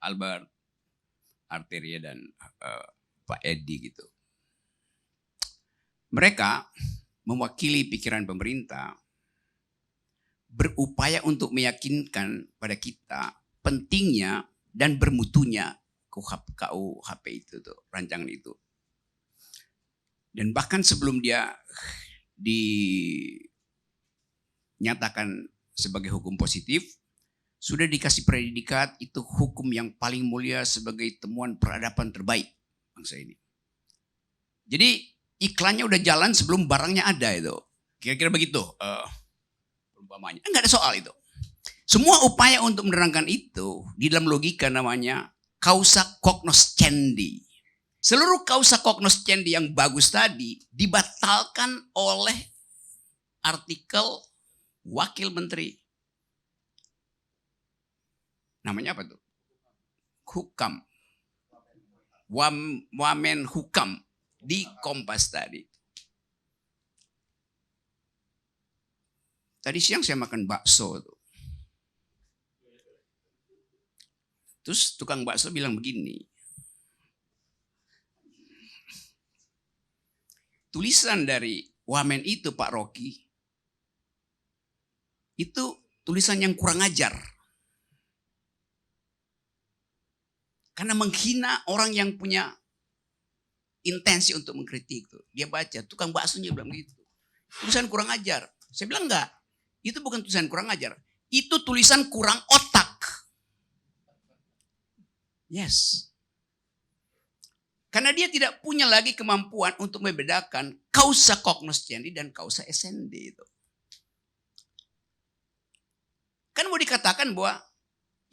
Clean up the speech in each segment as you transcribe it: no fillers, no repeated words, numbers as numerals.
Albert, Arteria dan Pak Edi gitu. Mereka mewakili pikiran pemerintah, berupaya untuk meyakinkan pada kita pentingnya dan bermutunya KUHP itu tuh, rancangan itu. Dan bahkan sebelum dia dinyatakan sebagai hukum positif, sudah dikasih predikat itu hukum yang paling mulia sebagai temuan peradaban terbaik bangsa ini. Jadi iklannya udah jalan sebelum barangnya ada itu. Kira-kira begitu perumpamanya. Enggak ada soal itu. Semua upaya untuk menerangkan itu di dalam logika namanya causa cognoscendi. Seluruh causa cognoscendi yang bagus tadi dibatalkan oleh artikel Wakil Menteri. Namanya apa tuh? Hukam. Wamen Hukam di Kompas tadi. Tadi siang saya makan bakso tuh. Terus tukang bakso bilang begini. Tulisan dari Wamen itu Pak Rocky, itu tulisan yang kurang ajar. Karena menghina orang yang punya intensi untuk mengkritik. Dia baca, tukang baksonya bilang gitu. Tulisan kurang ajar. Saya bilang enggak, itu bukan tulisan kurang ajar. Itu tulisan kurang otak. Yes. Karena dia tidak punya lagi kemampuan untuk membedakan causa cognoscendi dan causa essendi itu. Kan mau dikatakan bahwa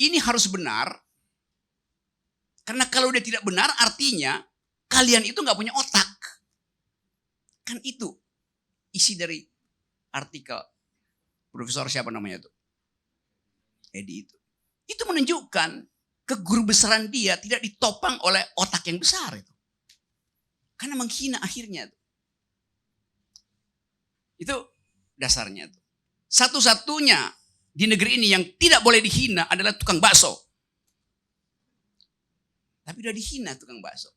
ini harus benar. Karena kalau dia tidak benar artinya kalian itu nggak punya otak. Kan itu isi dari artikel Profesor siapa namanya itu? Edi itu. Itu menunjukkan keguru besaran dia tidak ditopang oleh otak yang besar itu. Karena menghina akhirnya. Itu dasarnya. Satu-satunya di negeri ini yang tidak boleh dihina adalah tukang bakso. Tapi udah dihina tukang bakso.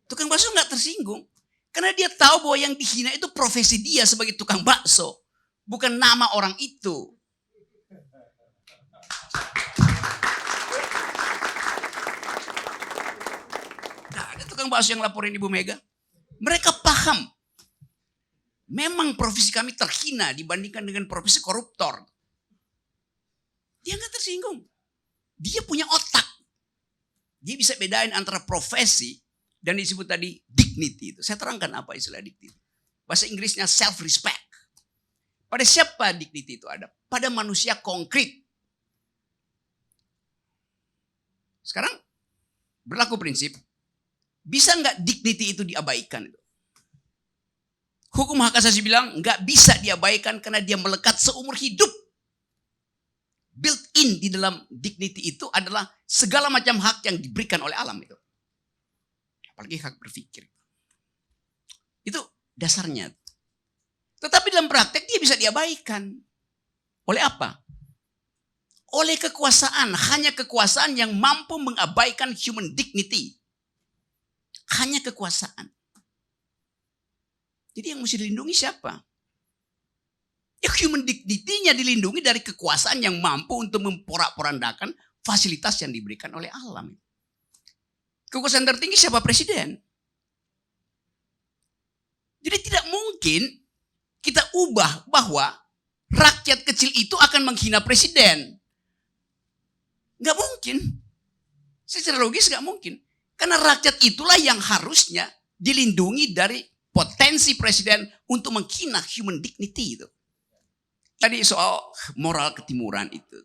Tukang bakso nggak tersinggung. Karena dia tahu bahwa yang dihina itu profesi dia sebagai tukang bakso. Bukan nama orang itu. Tukang bakso yang laporin Ibu Mega. Mereka paham. Memang profesi kami terhina dibandingkan dengan profesi koruptor. Dia nggak tersinggung. Dia punya otak. Dia bisa bedain antara profesi dan disebut tadi dignity itu. Saya terangkan apa istilah dignity. Bahasa Inggrisnya self-respect. Pada siapa dignity itu ada? Pada manusia konkret. Sekarang berlaku prinsip. Bisa nggak dignity itu diabaikan? Hukum hak asasi bilang nggak bisa diabaikan karena dia melekat seumur hidup. Built in di dalam dignity itu adalah segala macam hak yang diberikan oleh alam itu. Apalagi hak berpikir. Itu dasarnya. Tetapi dalam praktek dia bisa diabaikan. Oleh apa? Oleh kekuasaan. Hanya kekuasaan yang mampu mengabaikan human dignity. Hanya kekuasaan. Jadi yang mesti dilindungi siapa? Ya human dignity-nya dilindungi dari kekuasaan yang mampu untuk memporak-porandakan fasilitas yang diberikan oleh alam. Kekuasaan tertinggi siapa? Presiden. Jadi tidak mungkin kita ubah bahwa rakyat kecil itu akan menghina presiden. Gak mungkin. Secara logis gak mungkin. Karena rakyat itulah yang harusnya dilindungi dari potensi presiden untuk menghina human dignity itu. Tadi soal moral ketimuran itu.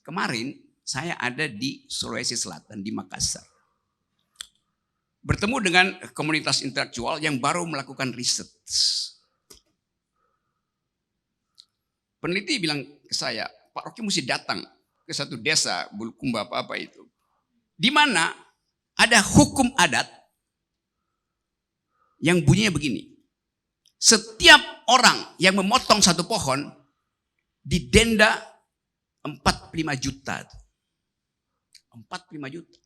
Kemarin saya ada di Sulawesi Selatan, di Makassar. Bertemu dengan komunitas intelektual yang baru melakukan riset. Peneliti bilang ke saya, Pak Rocky mesti datang ke satu desa, Bulukumba apa itu. Di mana ada hukum adat yang bunyinya begini. Setiap orang yang memotong satu pohon didenda 45 juta. 45 juta.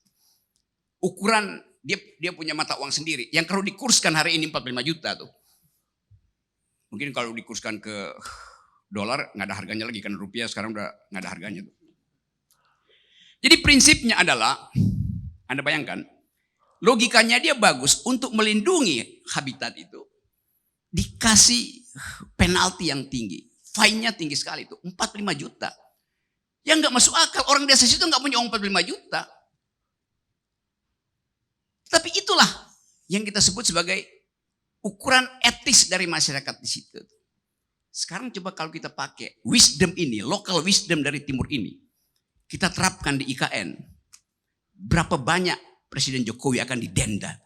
Ukuran dia punya mata uang sendiri. Yang kalau dikurskan hari ini 45 juta tuh. Mungkin kalau dikurskan ke dolar nggak ada harganya lagi, kan rupiah sekarang udah nggak ada harganya tuh. Jadi prinsipnya adalah, Anda bayangkan, logikanya dia bagus untuk melindungi habitat itu. Dikasih penalti yang tinggi. Fine-nya tinggi sekali itu, 45 juta. Yang nggak masuk akal, orang desa situ nggak punya uang 45 juta. Tapi itulah yang kita sebut sebagai ukuran etis dari masyarakat di situ. Sekarang coba kalau kita pakai wisdom ini, local wisdom dari timur ini, kita terapkan di IKN. Berapa banyak Presiden Jokowi akan didenda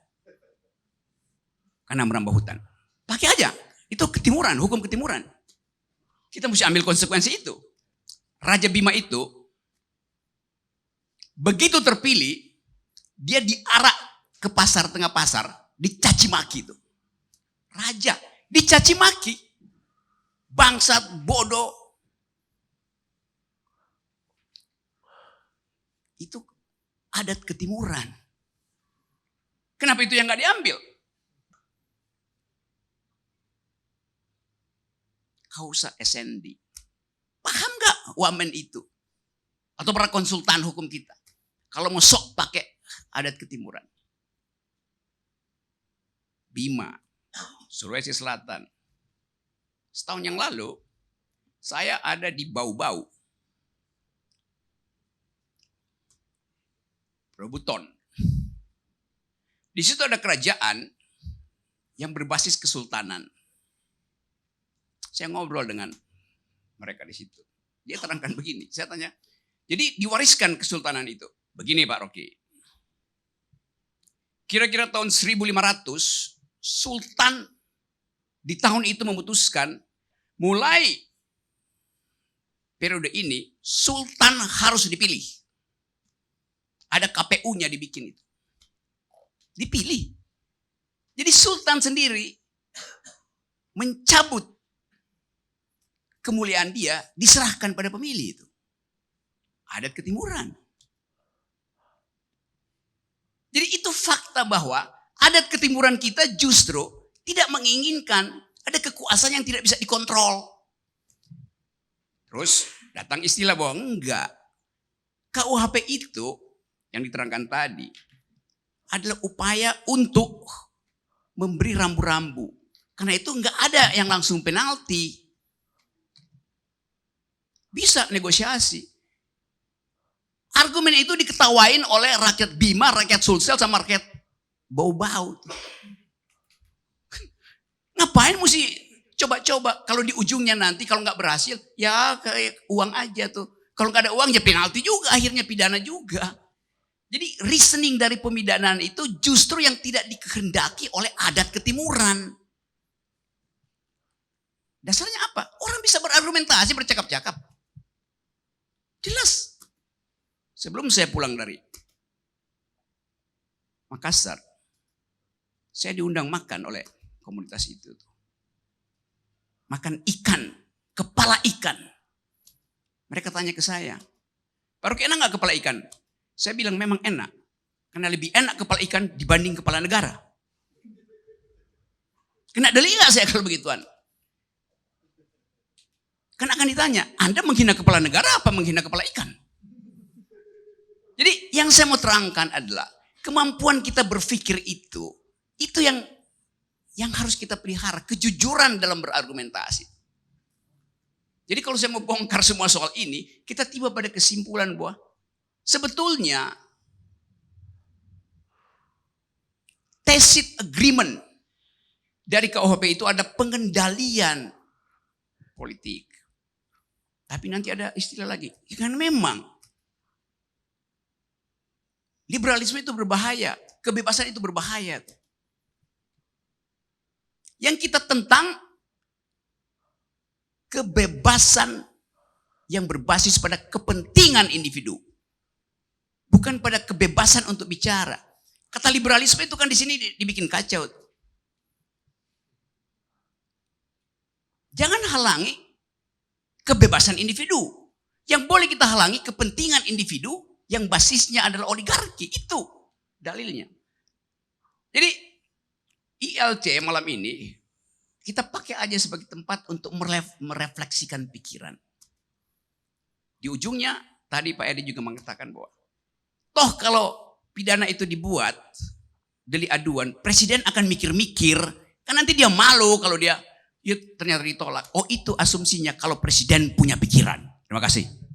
karena merambah hutan? Pakai aja, itu ketimuran, hukum ketimuran. Kita mesti ambil konsekuensi itu. Raja Bima itu begitu terpilih, dia diarak ke pasar, tengah pasar, dicaci maki itu. Raja dicaci maki, bangsat, bodoh. Itu adat ketimuran. Kenapa itu yang nggak diambil? Kausa SND. Paham nggak wamen itu? Atau para konsultan hukum kita? Kalau mau sok pakai adat ketimuran. Bima, Sulawesi Selatan. Setahun yang lalu, saya ada di Bau-Bau. Robuton. Di situ ada kerajaan yang berbasis kesultanan. Saya ngobrol dengan mereka di situ. Dia terangkan begini, saya tanya, jadi diwariskan kesultanan itu. Begini Pak Rocky. Kira-kira tahun 1500, Sultan di tahun itu memutuskan mulai periode ini Sultan harus dipilih. Ada KPU-nya dibikin itu. Dipilih. Jadi Sultan sendiri mencabut kemuliaan dia, diserahkan pada pemilih itu. Adat ketimuran. Jadi itu fakta bahwa adat ketimuran kita justru tidak menginginkan ada kekuasaan yang tidak bisa dikontrol. Terus datang istilah bahwa enggak. KUHP itu yang diterangkan tadi adalah upaya untuk memberi rambu-rambu. Karena itu enggak ada yang langsung penalti. Bisa negosiasi. Argumen itu diketawain oleh rakyat Bima, rakyat Sulsel, sama rakyat Bau-Bau. Ngapain mesti coba-coba? Kalau di ujungnya nanti kalau nggak berhasil, ya kayak uang aja tuh. Kalau nggak ada uang ya penalti juga, akhirnya pidana juga. Jadi reasoning dari pemidanaan itu justru yang tidak dikehendaki oleh adat ketimuran. Dasarnya apa? Orang bisa berargumentasi, bercakap-cakap. Jelas. Sebelum saya pulang dari Makassar, saya diundang makan oleh komunitas itu. Makan ikan, kepala ikan. Mereka tanya ke saya, Pak Rocky, enak nggak kepala ikan? Saya bilang memang enak. Karena lebih enak kepala ikan dibanding kepala negara. Kena deli nggak saya kalau begituan? Karena akan ditanya, Anda menghina kepala negara apa menghina kepala ikan? Jadi yang saya mau terangkan adalah kemampuan kita berpikir itu yang harus kita pelihara, kejujuran dalam berargumentasi. Jadi kalau saya mau bongkar semua soal ini, kita tiba pada kesimpulan bahwa sebetulnya tacit agreement dari KUHP itu ada pengendalian politik. Tapi nanti ada istilah lagi, karena memang liberalisme itu berbahaya, kebebasan itu berbahaya. Yang kita tentang kebebasan yang berbasis pada kepentingan individu, bukan pada kebebasan untuk bicara. Kata liberalisme itu kan di sini dibikin kacau. Jangan halangi kebebasan individu. Yang boleh kita halangi kepentingan individu yang basisnya adalah oligarki. Itu dalilnya. Jadi ILC malam ini kita pakai aja sebagai tempat untuk merefleksikan pikiran. Di ujungnya tadi Pak Edi juga mengatakan bahwa toh kalau pidana itu dibuat delik aduan, presiden akan mikir-mikir, kan nanti dia malu kalau dia ternyata ditolak. Oh, itu asumsinya kalau presiden punya pikiran. Terima kasih.